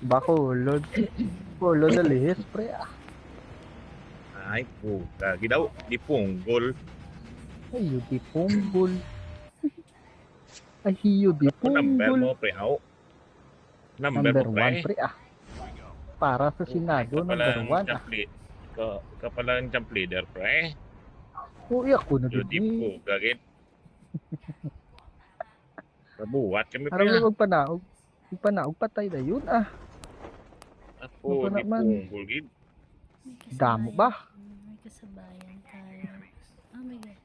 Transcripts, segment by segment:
Baka ulod. Ulod na lihis, pre. Ay, puta. Gidaw, di punggol. Ay, di punggol. Ay, hiyo di Ano number punggol. mo, pre? Aw. Number Number mo, 1, pre? pre. Para sa Ay, Senado, ka number palang 1. champ lead. Ka palang champ leader, pre. Uy, ako na Yo, din di eh. po, gagit. Nabuhat kami, pre, Aram ah. lang magpanaog. Magpanaog, patay na yun Ako, Magpana di man. punggol, gid. May Damo kasabayan. ba? May kasabayan tayo. Oh my god.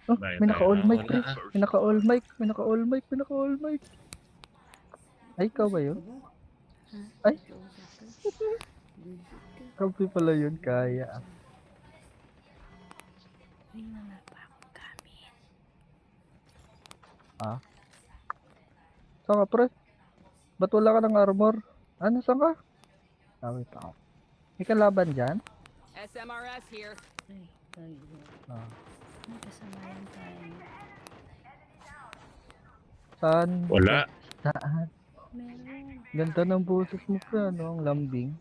Oh, Bayan may tayo. naka-all mic, Wala, pre. ah. May naka-all mic. May naka-all mic. May naka-all mic. Ay, ikaw ba yun? Ha? Ay. Kausap ko? Kampi pala yun, kaya. Uy, wala pa akong gamit. Saan ka, pre? Ba't wala ka ng armor? Ano, saan ka? Wait ako. May kalaban dyan? SMRS here. Uy, gago. Ah. May kasabayan tayo. Saan? Wala. Saan? Meron. Ganda ng boses mo, pre. Ano, ang lambing.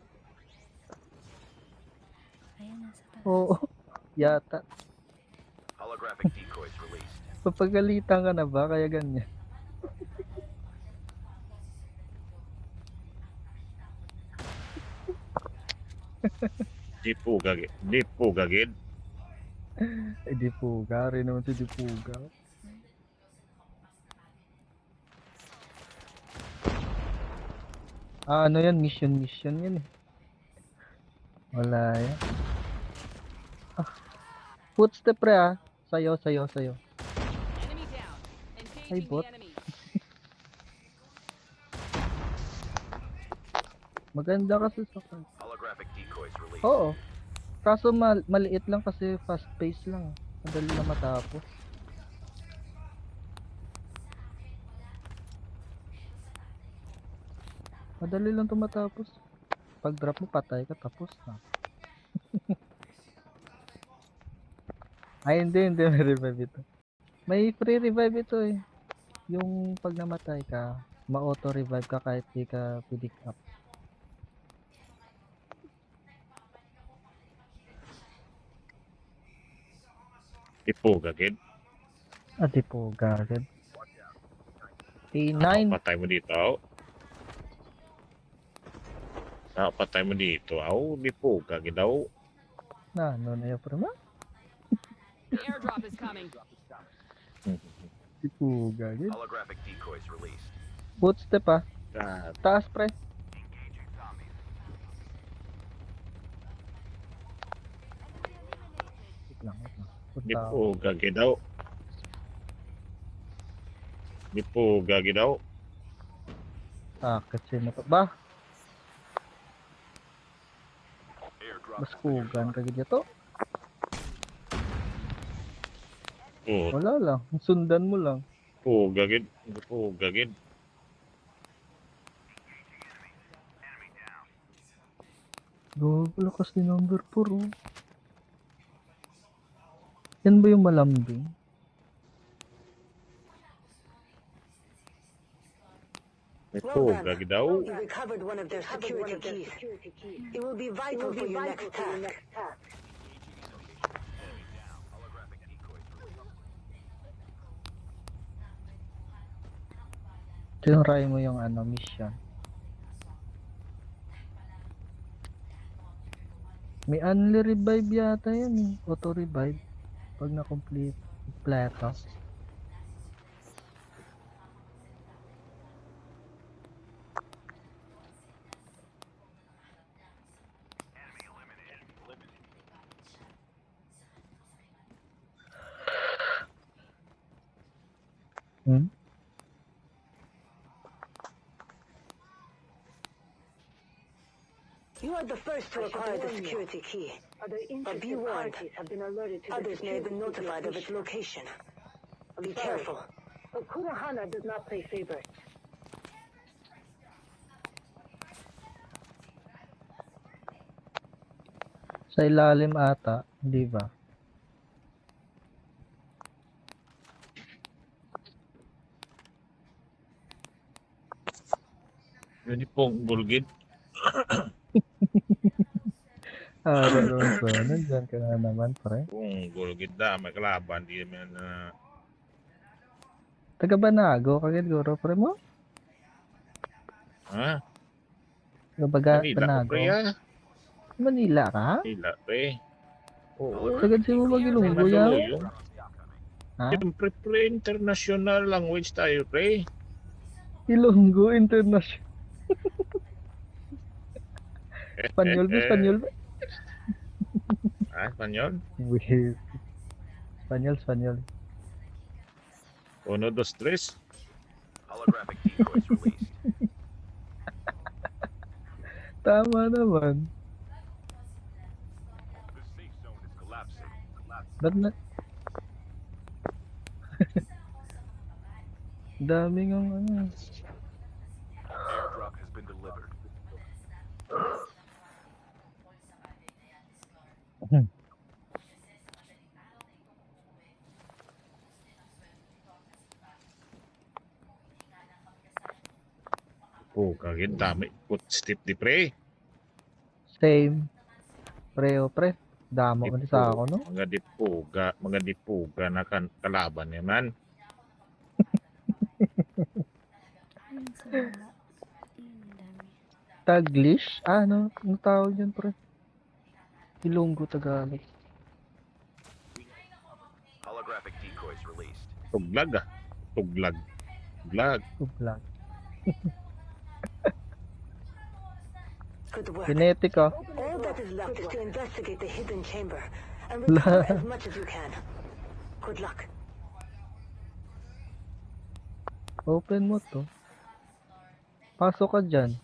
Ayan, nasa taas. Oo. Yata. Holographic decoys released. Papagalitan ka na ba? Kaya ganyan. Di po, gagit. Di po, gagit. Eh, di puga. Rin naman si di puga. Ano yan? Mission yan eh. Wala yan. Footstep, pre, Sayo. Enemy down. Ay, Engaging bot. the enemy. Maganda kasi sa Holographic decoys released. Oo. Kaso maliit lang kasi fast pace lang. Madali na matapos. Madali lang ito matapos. Pag drop mo, patay ka, tapos na. Ay, hindi, may revive ito. May free revive ito eh. Yung pag namatay ka, ma-auto revive ka kahit di ka pick up. Di po, gagit. Di po, gagad. T9. Patay mo dito, aw. Patay mo dito, aw. Di po, gagit daw. Ano na yun, pre, The airdrop is coming. Di po, gagad. Holographic decoys released. Footstep God. Taas, pre. Engaging zombies. Wait lang. Di Punta ako. po, gagit daw. Di po, gagit daw. Kasi na ba? Airdrop Mas kugan kagad to. Po, Wala lang. Sundan mo lang. po, gagit. Di po, gagit. Gago, lakas ni number 4 Yan ba yung malambing? Di po, gagit daw. You recovered one of their security keys. It will be vital for your next task. Holographic decoys released. Tinry mo yung mission. May only revive yata yan eh. Auto revive. Pag na-complete. Kompleto. You are the first to acquire the security key. But be warned, others may have been notified of its location. Be careful. But Kurahana does not play favorites. Sa ilalim ata, di ba? Yun pong gulgid. Rosso, nandyan ka na naman, pre. Kung gulgid na, may kalaban. Di naman na... Taga Banago, kagad guro, pre mo? Ha? Taga Manila ko, Banago. pre, ha? Manila ka? Manila, pre. Oo. Sagad si mo Magilunggo May yan? Mandaluyong. Ha? Siyempre, pre, international language tayo, pre. Ilonggo International. Espanyol ba? Espanyol ba? Ah, Espanyol? Weird. Espanyol. 1, 2, 3. Holographic decoys released. Tama naman. The safe zone is collapsing. Ba't na... Daming ang ano. Airdrop has been delivered. Oh, kagin dami. Put step di pre. Same. Preo, pre. Damo man sa ako, no? Mga dipuga na kalaban naman. Ayun sa baba. Ayun, ang dami. Taglish? Ano? Ano tawag yan, pre? Ilonggo, Tagalog. Holographic decoys released. Tuglag ah. Tuglag. Tuglag. Good work. Kinetic, oh. All that is left is to investigate the hidden chamber and recover La- as much as you can. Good luck. Open mo to. Pasok ka dyan.